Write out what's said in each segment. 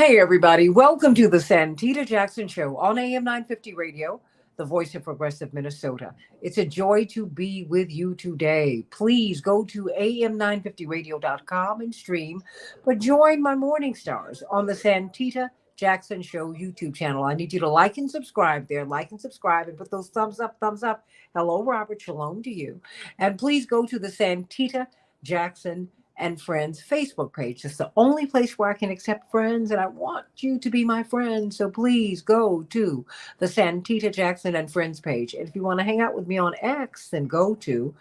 Hey, everybody. Welcome to the Santita Jackson Show on AM 950 Radio, the voice of progressive Minnesota. It's a joy to be with you today. Please go to am950radio.com and stream, but join my morning stars on the Santita Jackson Show YouTube channel. I need you to like and subscribe there. Like and subscribe and put those thumbs up, thumbs up. Hello, Robert. Shalom to you. And please go to the Santita Jackson and Friends Facebook page. It's the only place where I can accept friends, and I want you to be my friend. So please go to the Santita Jackson and Friends page. And if you want to hang out with me on X, then go to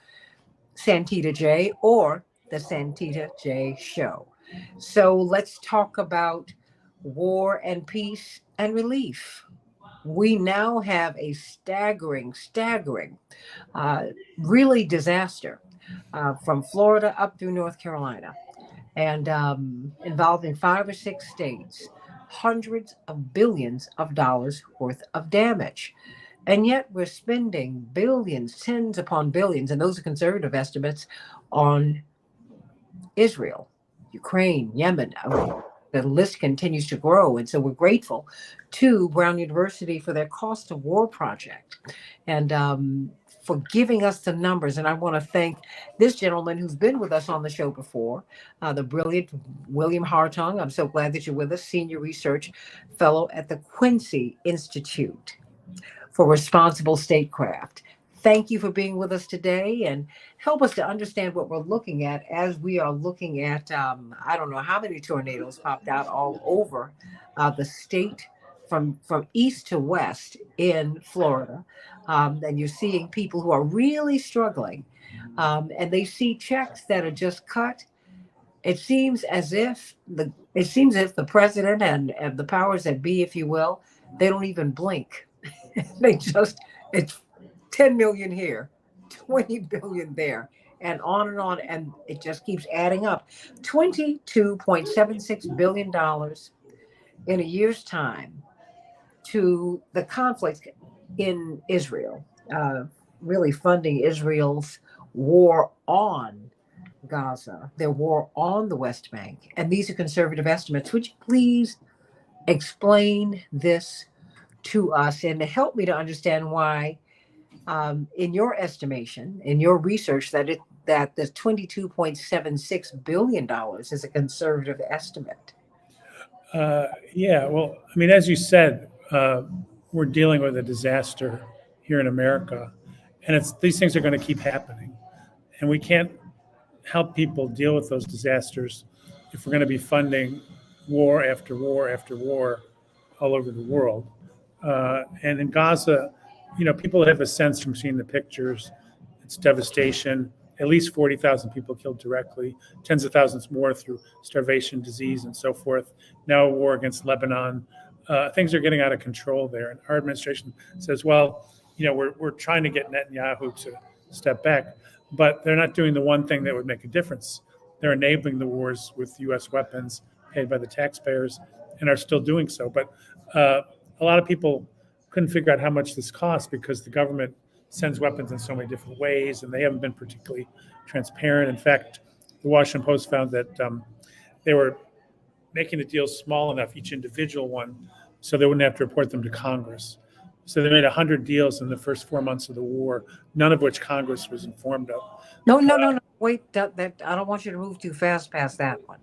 Santita J or the Santita J Show. So let's talk about war and peace and relief. We now have a staggering, really disaster from Florida up through North Carolina, and involving 5 or 6 states, hundreds of billions of dollars worth of damage. And yet we're spending billions, tens upon billions, and those are conservative estimates, on Israel, Ukraine, Yemen. The list continues to grow. And so we're grateful to Brown University for their cost of war project. And for giving us the numbers. And I want to thank this gentleman who's been with us on the show before, the brilliant William Hartung. I'm so glad that you're with us, Senior Research Fellow at the Quincy Institute for Responsible Statecraft. Thank you for being with us today and help us to understand what we're looking at as we are looking at, I don't know how many tornadoes popped out all over the state from east to west in Florida. And you're seeing people who are really struggling, and they see checks that are just cut. It seems as if the president and the powers that be, if you will, they don't even blink. It's 10 million here, 20 billion there, and on, and it just keeps adding up. $22.76 billion in a year's time to the conflict in Israel, really funding Israel's war on Gaza, their war on the West Bank. And these are conservative estimates. Would you please explain this to us and help me to understand why, in your estimation, in your research, that the $22.76 billion is a conservative estimate? Yeah, well, I mean, as you said, we're dealing with a disaster here in America, and these things are going to keep happening, and we can't help people deal with those disasters if we're going to be funding war after war after war all over the world. And in Gaza, people have a sense from seeing the pictures. It's devastation. At least 40,000 people killed directly, tens of thousands more through starvation, disease, and so forth. Now a war against Lebanon. Things are getting out of control there. And our administration says, well, we're trying to get Netanyahu to step back, but they're not doing the one thing that would make a difference. They're enabling the wars with U.S. weapons paid by the taxpayers and are still doing so. But a lot of people couldn't figure out how much this costs because the government sends weapons in so many different ways, and they haven't been particularly transparent. In fact, the Washington Post found that they were making the deals small enough, each individual one, so they wouldn't have to report them to Congress. So they made 100 deals in the first 4 months of the war, none of which Congress was informed of. No. Wait, that I don't want you to move too fast past that one.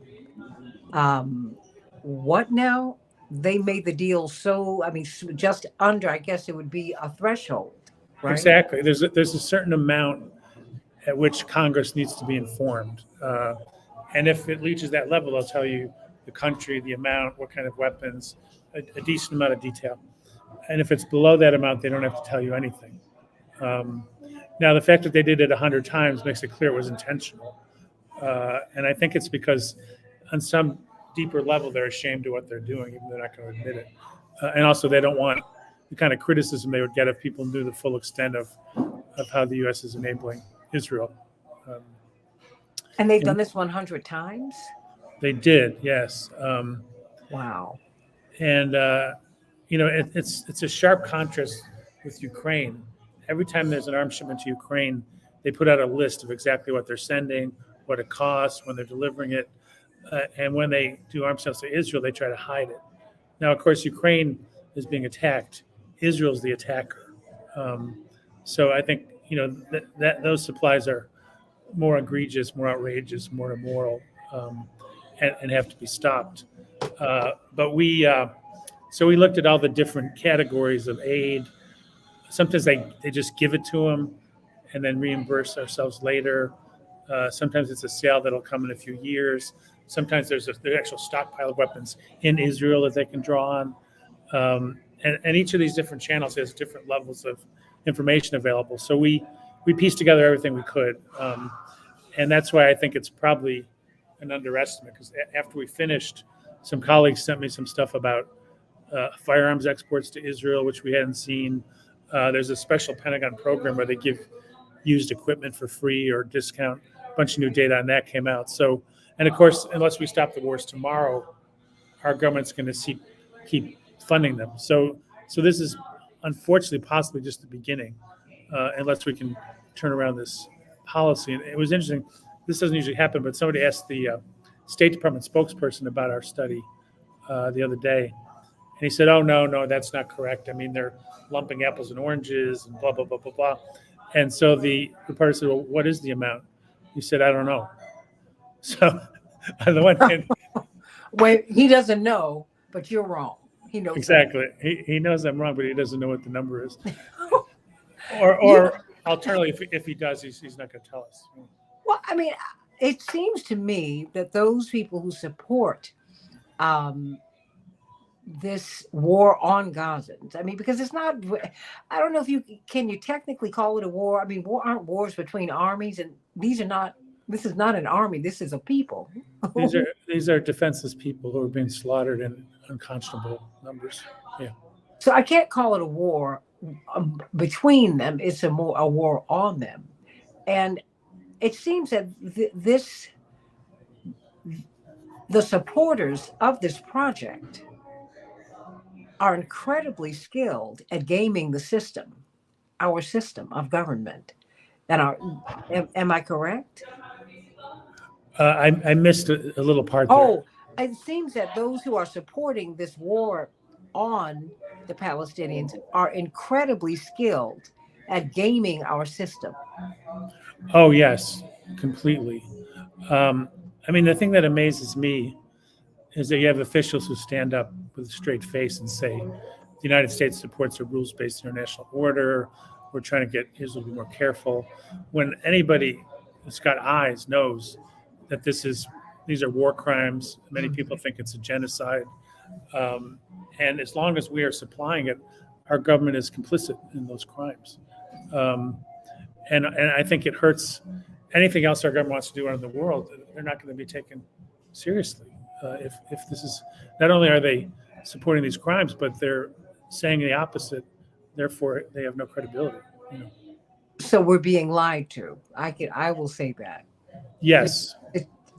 What now? They made the deal just under, I guess it would be a threshold, right? Exactly. There's a certain amount at which Congress needs to be informed. And if it reaches that level, they'll tell you the country, the amount, what kind of weapons, a decent amount of detail. And if it's below that amount, they don't have to tell you anything. Now, the fact that they did it 100 times makes it clear it was intentional. And I think it's because on some deeper level, they're ashamed of what they're doing, even though they're not going to admit it. And also, they don't want the kind of criticism they would get if people knew the full extent of how the U.S. is enabling Israel. And they've done this 100 times? They did, yes. Wow. And, it's a sharp contrast with Ukraine. Every time there's an arms shipment to Ukraine, they put out a list of exactly what they're sending, what it costs, when they're delivering it. And when they do arms sales to Israel, they try to hide it. Now, of course, Ukraine is being attacked. Israel's the attacker. Um, so I think that those supplies are more egregious, more outrageous, more immoral, and have to be stopped. But so we looked at all the different categories of aid. Sometimes they just give it to them and then reimburse ourselves later. Sometimes it's a sale that'll come in a few years. Sometimes there's the actual stockpile of weapons in Israel that they can draw on. And each of these different channels has different levels of information available. So we pieced together everything we could. And that's why I think it's probably an underestimate, because after we finished, some colleagues sent me some stuff about firearms exports to Israel, which we hadn't seen. There's a special Pentagon program where they give used equipment for free or discount. A bunch of new data on that came out. So, and of course, unless we stop the wars tomorrow, our government's going to keep funding them. So this is unfortunately possibly just the beginning, unless we can turn around this policy. And it was interesting. This doesn't usually happen, but somebody asked the State Department spokesperson about our study the other day, and he said, "Oh no, that's not correct. I mean, they're lumping apples and oranges and blah blah blah blah blah." And so the reporter said, "Well, what is the amount?" He said, "I don't know." So on the one hand, Well, he doesn't know, but you're wrong. He knows exactly. He knows I'm wrong, but he doesn't know what the number is. Or alternatively, if he does, he's not going to tell us. Well, I mean, it seems to me that those people who support this war on Gazans, I mean, because it's not, I don't know if you technically call it a war. I mean, aren't wars between armies, and this is not an army. This is a people. These are defenseless people who are being slaughtered in unconscionable numbers. Yeah. So I can't call it a war between them. It's a war on them. And it seems that the supporters of this project are incredibly skilled at gaming the system, our system of government. Am I correct? I missed a little part there. Oh, it seems that those who are supporting this war on the Palestinians are incredibly skilled at gaming our system. Oh, yes, completely. I mean, the thing that amazes me is that you have officials who stand up with a straight face and say, the United States supports a rules-based international order. We're trying to get Israel to be more careful. When anybody that's got eyes knows that these are war crimes. Many people think it's a genocide. And as long as we are supplying it, our government is complicit in those crimes. And I think it hurts anything else our government wants to do around the world. They're not going to be taken seriously. If this is, not only are they supporting these crimes, but they're saying the opposite. Therefore, they have no credibility. So we're being lied to. I will say that. Yes.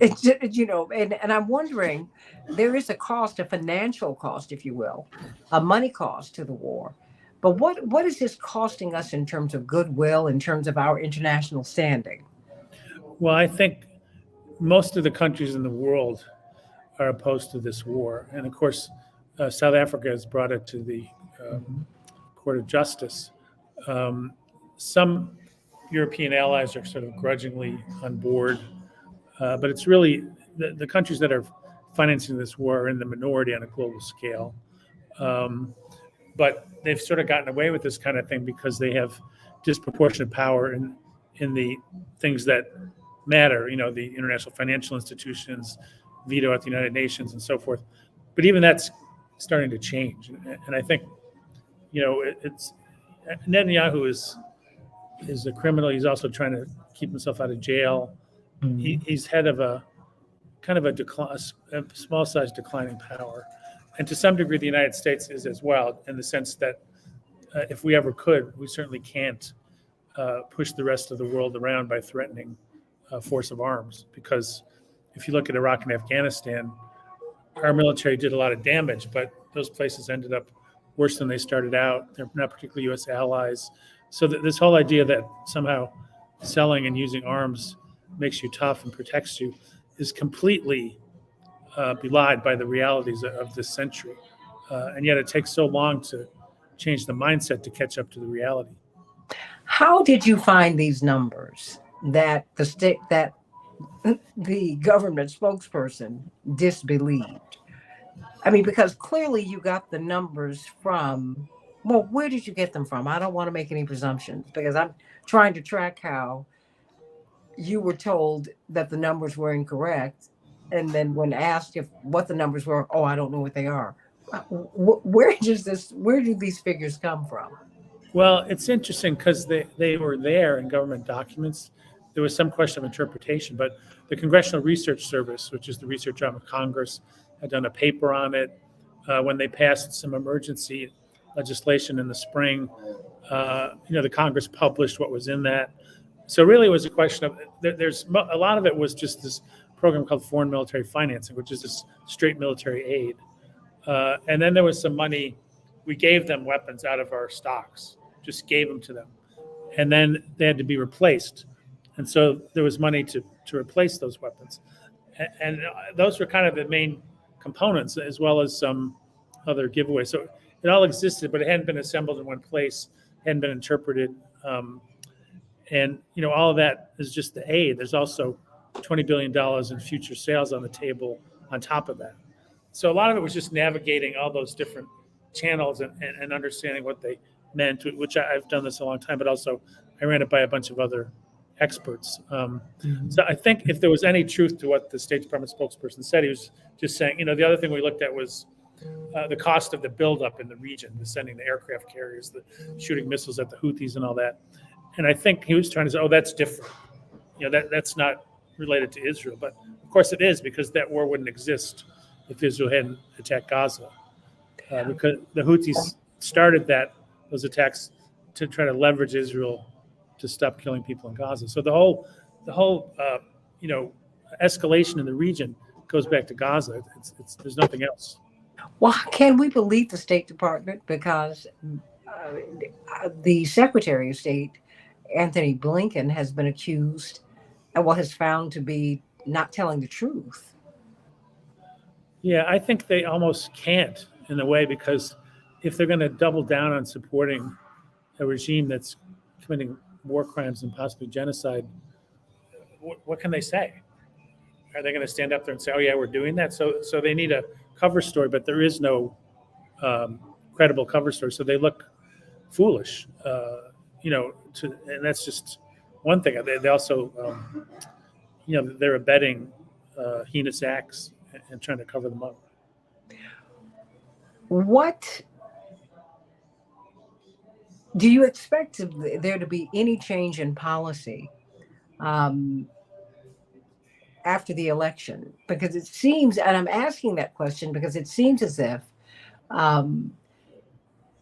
And I'm wondering, there is a cost, a financial cost, if you will, a money cost to the war. But what is this costing us in terms of goodwill, in terms of our international standing? Well, I think most of the countries in the world are opposed to this war. And of course, South Africa has brought it to the Court of Justice. Some European allies are sort of grudgingly on board. But it's really the countries that are financing this war are in the minority on a global scale. But they've sort of gotten away with this kind of thing because they have disproportionate power in the things that matter, the international financial institutions, veto at the United Nations, and so forth. But even that's starting to change. And I think, it's Netanyahu is a criminal. He's also trying to keep himself out of jail. He's head of a kind of a small-sized declining power. And to some degree, the United States is as well, in the sense that if we ever could, we certainly can't push the rest of the world around by threatening force of arms. Because if you look at Iraq and Afghanistan, our military did a lot of damage, but those places ended up worse than they started out. They're not particularly U.S. allies. So this whole idea that somehow selling and using arms makes you tough and protects you is completely belied by the realities of this century. and yet it takes so long to change the mindset to catch up to the reality. How did you find these numbers that the government spokesperson disbelieved? I mean, because clearly you got the numbers from, well, where did you get them from? I don't want to make any presumptions because I'm trying to track how you were told that the numbers were incorrect. And then when asked if what the numbers were, oh, I don't know what they are. Where do these figures come from? Well, it's interesting because they were there in government documents. There was some question of interpretation, but the Congressional Research Service, which is the research arm of Congress, had done a paper on it when they passed some emergency legislation in the spring. The Congress published what was in that. So really, it was a question of there's a lot of it was just this program called Foreign Military Financing, which is this straight military aid, and then there was some money. We gave them weapons out of our stocks, just gave them to them, and then they had to be replaced, and so there was money to replace those weapons, and those were kind of the main components, as well as some other giveaways. So it all existed, but it hadn't been assembled in one place, hadn't been interpreted. And all of that is just the aid. There's also $20 billion in future sales on the table on top of that. So a lot of it was just navigating all those different channels and understanding what they meant, which I've done this a long time, but also I ran it by a bunch of other experts. So I think if there was any truth to what the State Department spokesperson said, he was just saying, the other thing we looked at was the cost of the buildup in the region, the sending the aircraft carriers, the shooting missiles at the Houthis and all that. And I think he was trying to say, oh, that's different. That's not related to Israel. But of course it is, because that war wouldn't exist if Israel hadn't attacked Gaza. Because the Houthis started those attacks to try to leverage Israel to stop killing people in Gaza. So the whole escalation in the region goes back to Gaza. There's nothing else. Well, can we believe the State Department? Because the Secretary of State, Anthony Blinken, has been accused, has found to be not telling the truth. Yeah, I think they almost can't in a way, because if they're going to double down on supporting a regime that's committing war crimes and possibly genocide, what can they say? Are they going to stand up there and say, "Oh yeah, we're doing that"? So they need a cover story, but there is no credible cover story, so they look foolish. And that's just one thing. They also, they're abetting heinous acts and trying to cover them up. What do you expect there to be any change in policy after the election? Because it seems, and I'm asking that question because it seems as if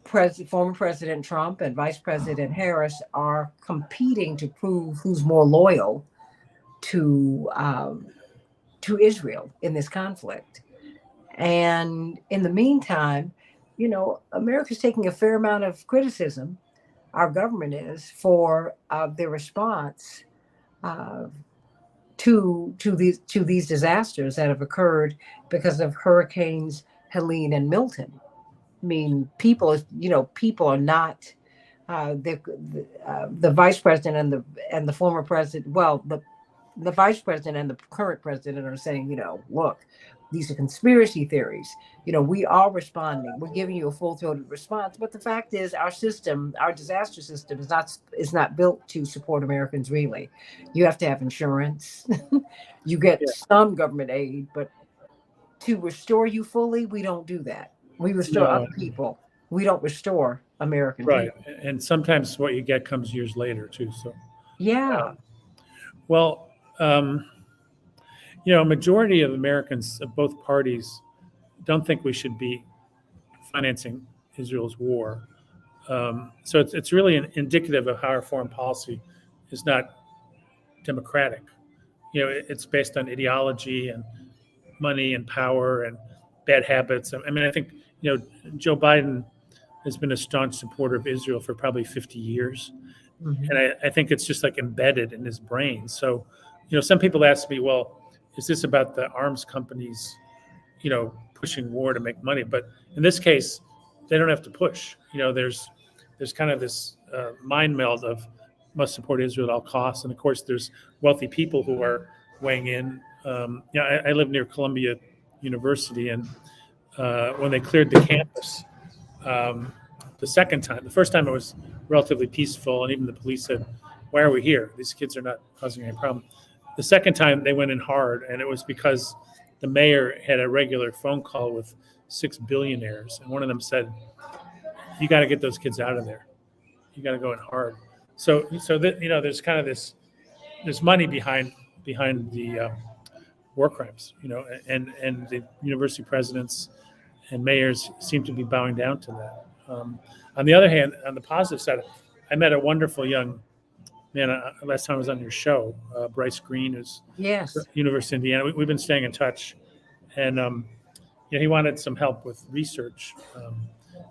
former President Trump and Vice President Harris are competing to prove who's more loyal to Israel in this conflict. And in the meantime, America's taking a fair amount of criticism, our government is, for their response to these disasters that have occurred because of hurricanes Helene and Milton. I mean, people are not the vice president and the former president. Well, the vice president and the current president are saying, look, these are conspiracy theories. We are responding. We're giving you a full-throated response. But the fact is, our disaster system is not built to support Americans, really. You have to have insurance. You get some government aid, but to restore you fully, we don't do that. We restore other people. We don't restore American people. Right. And sometimes what you get comes years later, too. So, yeah. A majority of Americans of both parties don't think we should be financing Israel's war. So it's really indicative of how our foreign policy is not democratic. It's based on ideology and money and power and bad habits. I mean, I think, Joe Biden has been a staunch supporter of Israel for probably 50 years. Mm-hmm. And I think it's just like embedded in his brain. So, some people ask me, well, is this about the arms companies, pushing war to make money. But in this case, they don't have to push. There's kind of this mind meld of must support Israel at all costs, and of course, there's wealthy people who are weighing in. I live near Columbia University, and when they cleared the campus um, the second time, the first time it was relatively peaceful, and even the police said, "Why are we here? These kids are not causing any problem." The second time they went in hard, and it was because the mayor had a regular phone call with 6 billionaires, and one of them said, "You got to get those kids out of there. You got to go in hard." So that there's kind of there's money behind the war crimes, and the university presidents and mayors seem to be bowing down to that. On the other hand, on the positive side, I met a wonderful young man last time I was on your show, Bryce Green, who's Yes. University of Indiana. We've been staying in touch, and he wanted some help with research,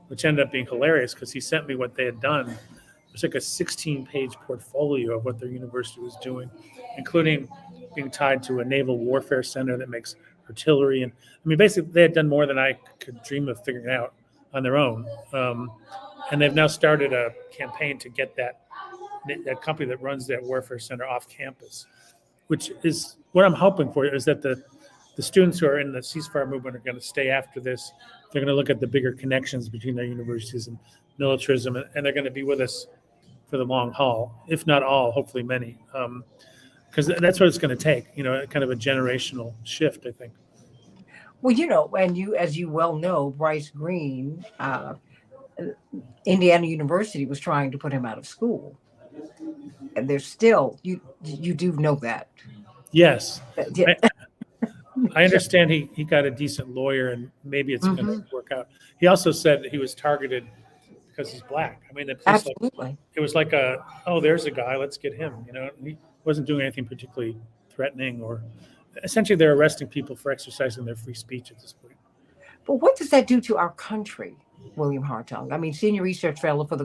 which ended up being hilarious because he sent me what they had done. It was like a 16-page portfolio of what their university was doing, including being tied to a naval warfare center that makes artillery. And I mean, basically, they had done more than I could dream of figuring out on their own. And they've now started a campaign to get that company that runs that warfare center off campus, which is what I'm hoping for, is that the students who are in the ceasefire movement are going to stay after this. They're going to look at the bigger connections between their universities and militarism, and they're going to be with us for the long haul, if not all, hopefully many, because that's what it's going to take, kind of a generational shift, I think. Well, and as you well know, Bryce Green, Indiana University was trying to put him out of school. And there's still, you do know that. Yes. Yeah. I understand he got a decent lawyer, and maybe it's going to work out. He also said that he was targeted because he's black. I mean, the police, Absolutely. it was like there's a guy, let's get him. He wasn't doing anything particularly threatening, or essentially they're arresting people for exercising their free speech at this point. But what does that do to our country, William Hartung? I mean, senior research fellow for the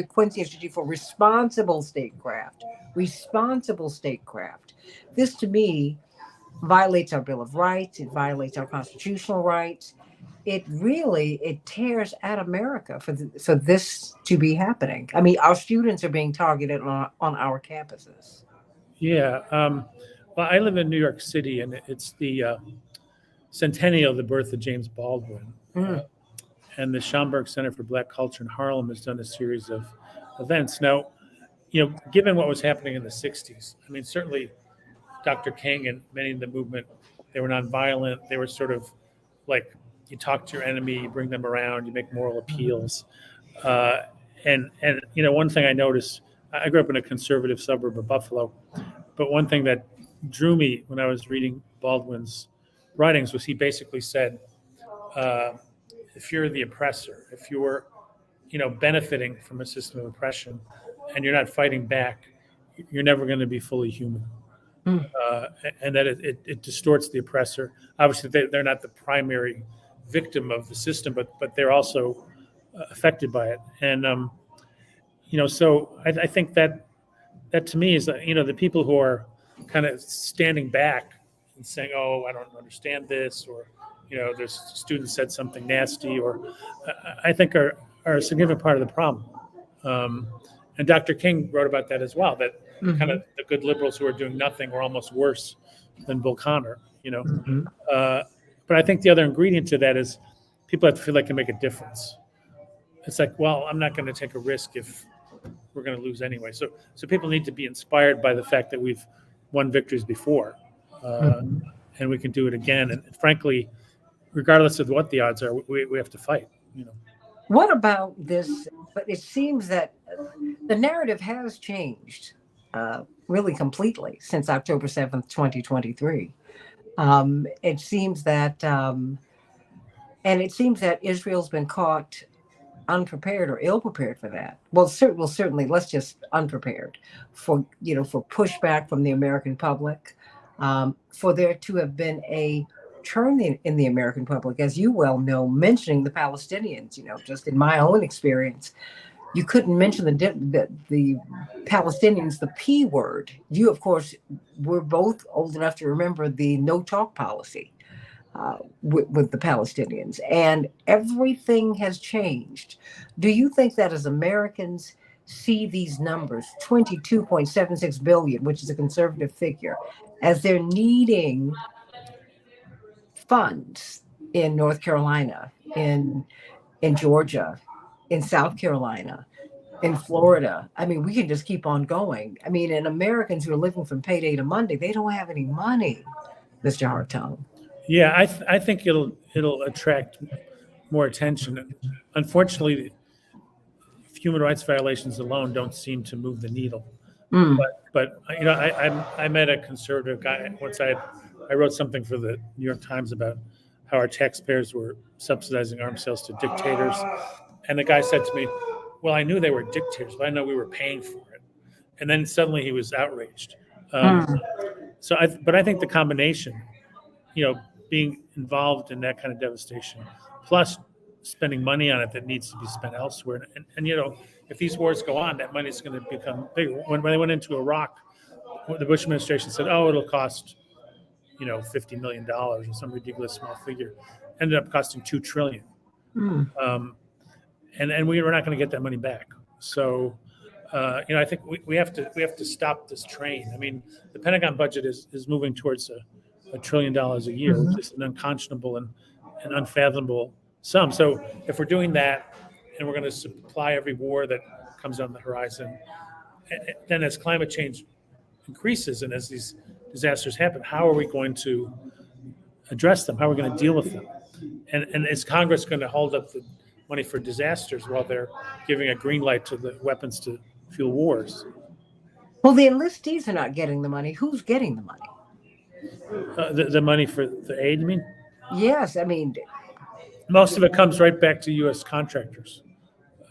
Quincy Institute for Responsible Statecraft. Responsible statecraft. This, to me, violates our Bill of Rights. It violates our constitutional rights. It tears at America for this to be happening. I mean, our students are being targeted on our campuses. Yeah. Well, I live in New York City, and it's the centennial of the birth of James Baldwin. And the Schomburg Center for Black Culture in Harlem has done a series of events. Now, given what was happening in the 60s, I mean, certainly Dr. King and many in the movement, they were nonviolent. They were sort of like, you talk to your enemy, you bring them around, you make moral appeals. And one thing I noticed, I grew up in a conservative suburb of Buffalo, but one thing that drew me when I was reading Baldwin's writings was he basically said, if you're the oppressor, if you're, benefiting from a system of oppression and you're not fighting back, you're never going to be fully human. And that it distorts the oppressor. Obviously, they're not the primary victim of the system, but they're also affected by it. And so I think that to me is the people who are kind of standing back and saying, "Oh, I don't understand this," or there's students said something nasty, or I think are a significant part of the problem. And Dr. King wrote about that as well. That kind of the good liberals who are doing nothing were almost worse than Bull Connor. But I think the other ingredient to that is people have to feel like they can make a difference. It's like, well, I'm not going to take a risk if we're going to lose anyway. So people need to be inspired by the fact that we've won victories before, and we can do it again. And frankly, regardless of what the odds are, we have to fight. What about this? But it seems that the narrative has changed really completely since October 7th, 2023. It seems that, and it seems that Israel's been caught unprepared or ill-prepared for that. Well, certainly, let's just unprepared for pushback from the American public, for there to have been a turn in the American public, as you well know, mentioning the Palestinians. Just in my own experience, you couldn't mention the Palestinians, the P word. You, of course, were both old enough to remember the no talk policy. with the Palestinians, and everything has changed. Do you think that as Americans see these numbers, 22.76 billion, which is a conservative figure, as they're needing funds in North Carolina, in Georgia, in South Carolina, in Florida? I mean, we can just keep on going. I mean, and Americans who are living from payday to Monday, they don't have any money, Mr. Hartung. Yeah, I think it'll attract more attention. Unfortunately, human rights violations alone don't seem to move the needle. Mm, But I met a conservative guy once. I wrote something for the New York Times about how our taxpayers were subsidizing arms sales to dictators, and the guy said to me, "Well, I knew they were dictators, but I know we were paying for it." And then suddenly he was outraged. mm, But I think the combination, you know, being involved in that kind of devastation, plus spending money on it that needs to be spent elsewhere. And if these wars go on, that money is going to become bigger. When they went into Iraq, the Bush administration said, "Oh, it'll cost, $50 million or some ridiculous small figure." Ended up costing $2 trillion, mm. um, and we were not going to get that money back. So, I think we have to stop this train. I mean, the Pentagon budget is moving towards $1 trillion a year, which Mhm. is an unconscionable and unfathomable sum. So if we're doing that, and we're going to supply every war that comes on the horizon, then as climate change increases and as these disasters happen, how are we going to address them? How are we going to deal with them? And is Congress going to hold up the money for disasters while they're giving a green light to the weapons to fuel wars? Well, the enlistees are not getting the money. Who's getting the money? The money for the aid, I mean, Yes, I mean, most of it comes right back to U.S. contractors.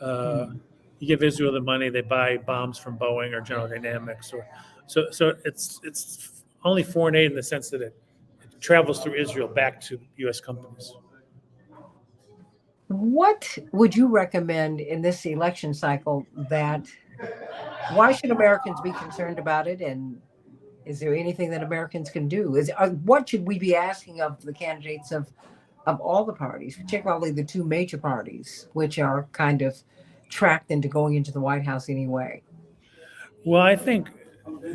Uh, mm. you give Israel the money, they buy bombs from Boeing or General Dynamics, or so it's only foreign aid in the sense that it travels through Israel back to U.S. companies. What would you recommend in this election cycle that why should Americans be concerned about it? And is there anything that Americans can do? What should we be asking of the candidates of all the parties, particularly the two major parties, which are kind of tracked into going into the White House anyway? Well, I think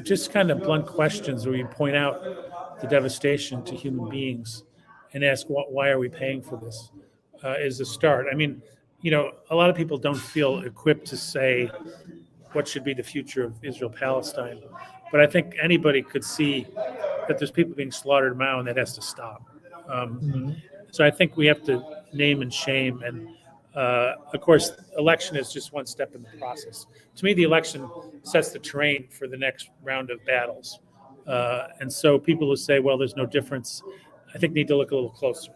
just kind of blunt questions where you point out the devastation to human beings and ask why are we paying for this is a start. I mean, a lot of people don't feel equipped to say what should be the future of Israel Palestine, but I think anybody could see that there's people being slaughtered now and that has to stop. Um, Mhm. so I think we have to name and shame. And of course, election is just one step in the process. To me, the election sets the terrain for the next round of battles. And so people who say, well, there's no difference, I think need to look a little closer.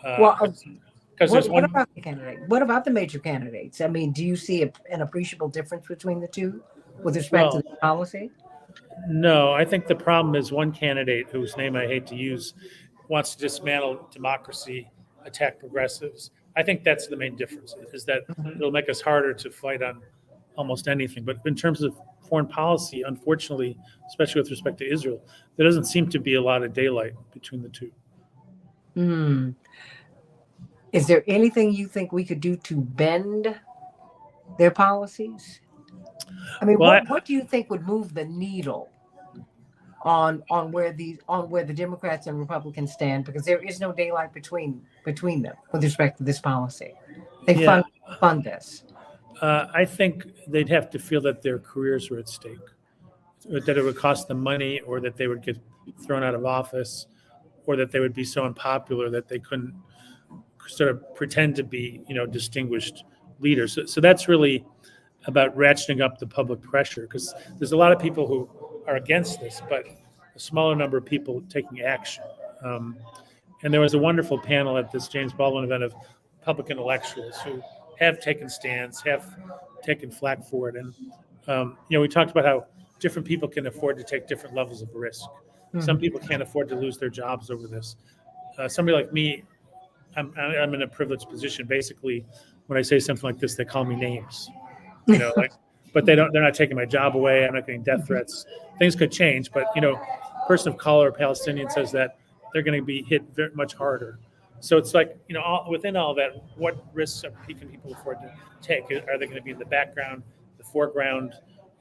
Well, Because there's what one, about the candidate? What about the major candidates? I mean, do you see an appreciable difference between the two with respect to well, the policy? no, I think the problem is one candidate whose name I hate to use wants to dismantle democracy, attack progressives. I think that's the main difference, is that Mhm. it'll make us harder to fight on almost anything. But in terms of foreign policy, unfortunately, especially with respect to Israel, there doesn't seem to be a lot of daylight between the two. Hmm. Is there anything you think we could do to bend their policies? I mean, Well, what do you think would move the needle on where the Democrats and Republicans stand? Because there is no daylight between them with respect to this policy. They yeah, fund this. I think they'd have to feel that their careers were at stake, that it would cost them money, or that they would get thrown out of office, or that they would be so unpopular that they couldn't sort of pretend to be, distinguished leaders. So that's really about ratcheting up the public pressure, because there's a lot of people who are against this, but a smaller number of people taking action. Um, and there was a wonderful panel at this James Baldwin event of public intellectuals who have taken stands, have taken flack for it. And, we talked about how different people can afford to take different levels of risk. Some Mhm. people can't afford to lose their jobs over this. Somebody like me, I'm in a privileged position. Basically, when I say something like this, they call me names, like, but they're not taking my job away. I'm not getting death threats. Things could change, but, person of color, Palestinian says that, they're going to be hit very much harder. So it's like, within all that, what risks can people afford to take? Are they going to be in the background, the foreground?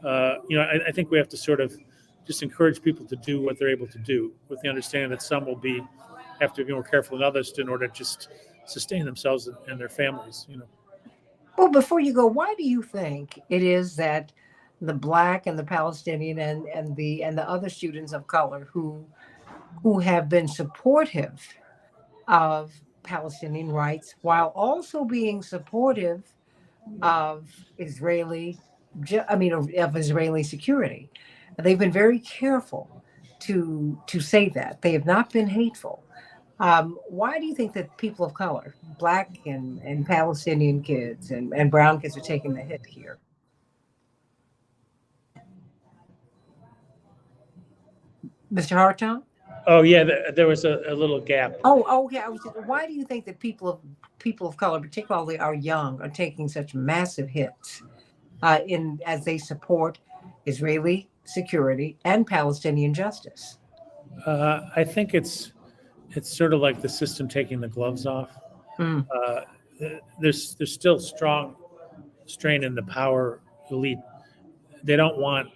I think we have to sort of just encourage people to do what they're able to do, with the understanding that some will have to be more careful than others in order to just sustain themselves and their families. Well, before you go, why do you think it is that the Black and the Palestinian and the other students of color who have been supportive of Palestinian rights while also being supportive of of Israeli security. They've been very careful to say that they have not been hateful. Why do you think that people of color, Black and Palestinian kids and brown kids, are taking the hit here? Mr. Harton? Oh yeah, there was a little gap. Oh, okay. Why do you think that people of color, particularly our young, are taking such massive hits in as they support Israeli security and Palestinian justice? I think it's sort of like the system taking the gloves off. Mm, Uh, there's still strong strain in the power elite. They don't want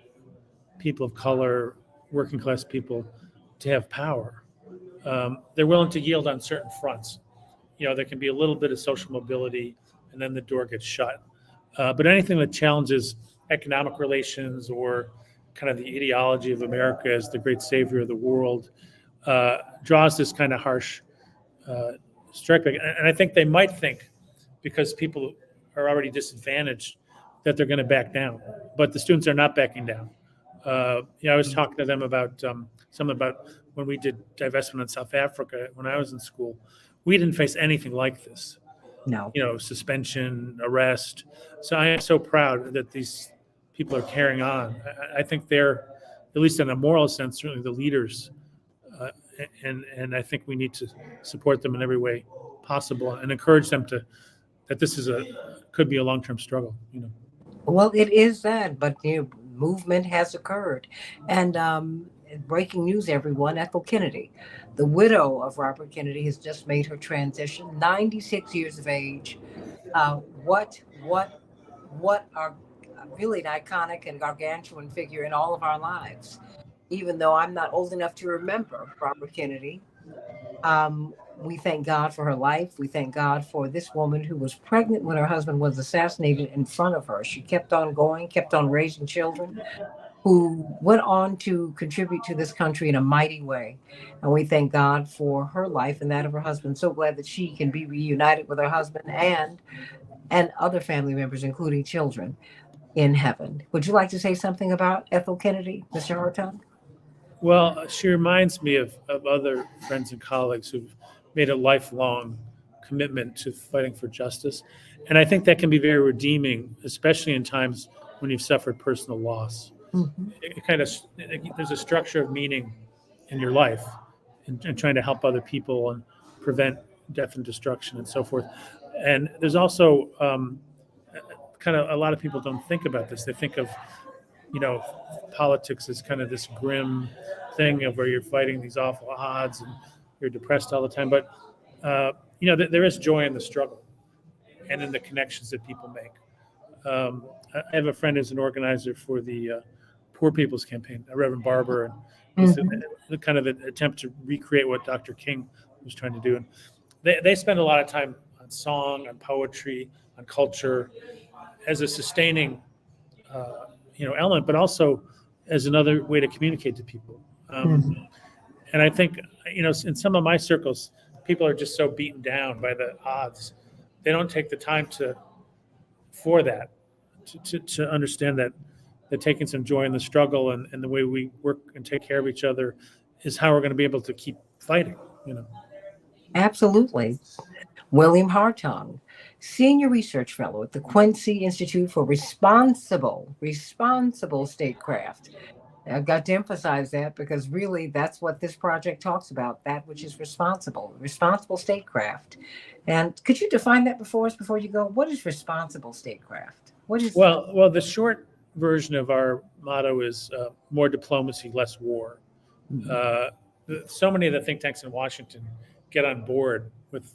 people of color, working class people, to have power. They're willing to yield on certain fronts. There can be a little bit of social mobility, and then the door gets shut. But anything that challenges economic relations or kind of the ideology of America as the great savior of the world draws this kind of harsh strike back. And I think they might think, because people are already disadvantaged, that they're going to back down. But the students are not backing down. I was talking to them about something about when we did divestment in South Africa when I was in school. We didn't face anything like this. no. Suspension, arrest. So I am so proud that these people are carrying on. I think they're, at least in a moral sense, certainly the leaders, and I think we need to support them in every way possible and encourage them that this could be a long-term struggle. Well, it is that, but movement has occurred. And breaking news, everyone: Ethel Kennedy, the widow of Robert Kennedy, has just made her transition. 96 years of age. What are really an iconic and gargantuan figure in all of our lives. Even though I'm not old enough to remember Robert Kennedy, we thank God for her life. We thank God for this woman who was pregnant when her husband was assassinated in front of her. She kept on going, kept on raising children, who went on to contribute to this country in a mighty way. And we thank God for her life and that of her husband. So glad that she can be reunited with her husband and other family members, including children, in heaven. Would you like to say something about Ethel Kennedy, Mr. Harton? Well, she reminds me of other friends and colleagues who've made a lifelong commitment to fighting for justice. And I think that can be very redeeming, especially in times when you've suffered personal loss. Mm-hmm. There's a structure of meaning in your life and trying to help other people and prevent death and destruction and so forth. And there's also kind of a lot of people don't think about this. They think of politics as kind of this grim thing of where you're fighting these awful odds and you're depressed all the time. But there is joy in the struggle and in the connections that people make. I have a friend who's an organizer for the Poor People's Campaign, Reverend Barber, and it's the kind of an attempt to recreate what Dr. King was trying to do. And they spend a lot of time on song, on poetry, on culture, as a sustaining element, but also as another way to communicate to people. And I think, in some of my circles, people are just so beaten down by the odds. They don't take the time for that, to understand that taking some joy in the struggle and the way we work and take care of each other is how we're going to be able to keep fighting. Absolutely. William Hartung, Senior Research Fellow at the Quincy Institute for Responsible Statecraft. I've got to emphasize that because really that's what this project talks about, that which is responsible statecraft. And could you define that before us before you go? What is responsible statecraft? What is Well, the short version of our motto is more diplomacy, less war. The so many of the think tanks in Washington get on board with,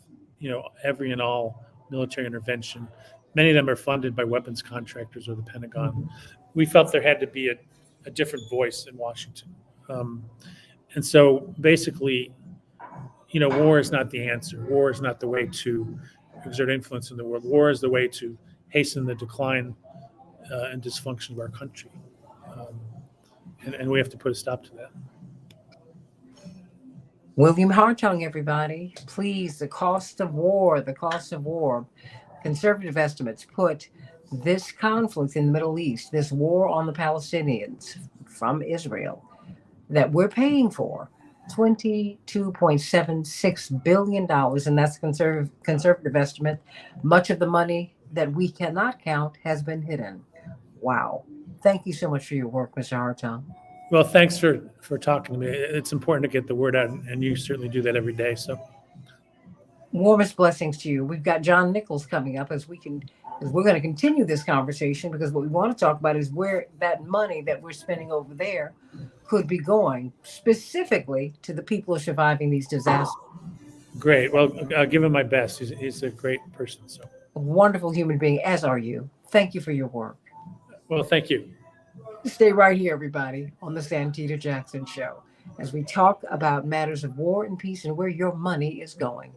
every and all military intervention. Many of them are funded by weapons contractors or the Pentagon. Mhm. We felt there had to be a different voice in Washington. And so basically, war is not the answer. War is not the way to exert influence in the world. War is the way to hasten the decline and dysfunction of our country. Um, and we have to put a stop to that. William Hartung, everybody. Please, the cost of war, the cost of war. Conservative estimates put this conflict in the Middle East, this war on the Palestinians from Israel that we're paying for, $22.76 billion. And that's conservative estimate. Much of the money that we cannot count has been hidden. Wow. Thank you so much for your work, Mr. Hartung. Well, thanks for talking to me. It's important to get the word out, and you certainly do that every day. So, Warmest blessings to you. We've got John Nichols coming up as we're going to continue this conversation, because what we want to talk about is where that money that we're spending over there could be going specifically to the people who are surviving these disasters. great. Well, I'll give him my best. He's a great person. So, A wonderful human being, as are you. Thank you for your work. well, thank you. Stay right here, everybody, on the Santita Jackson Show as we talk about matters of war and peace and where your money is going.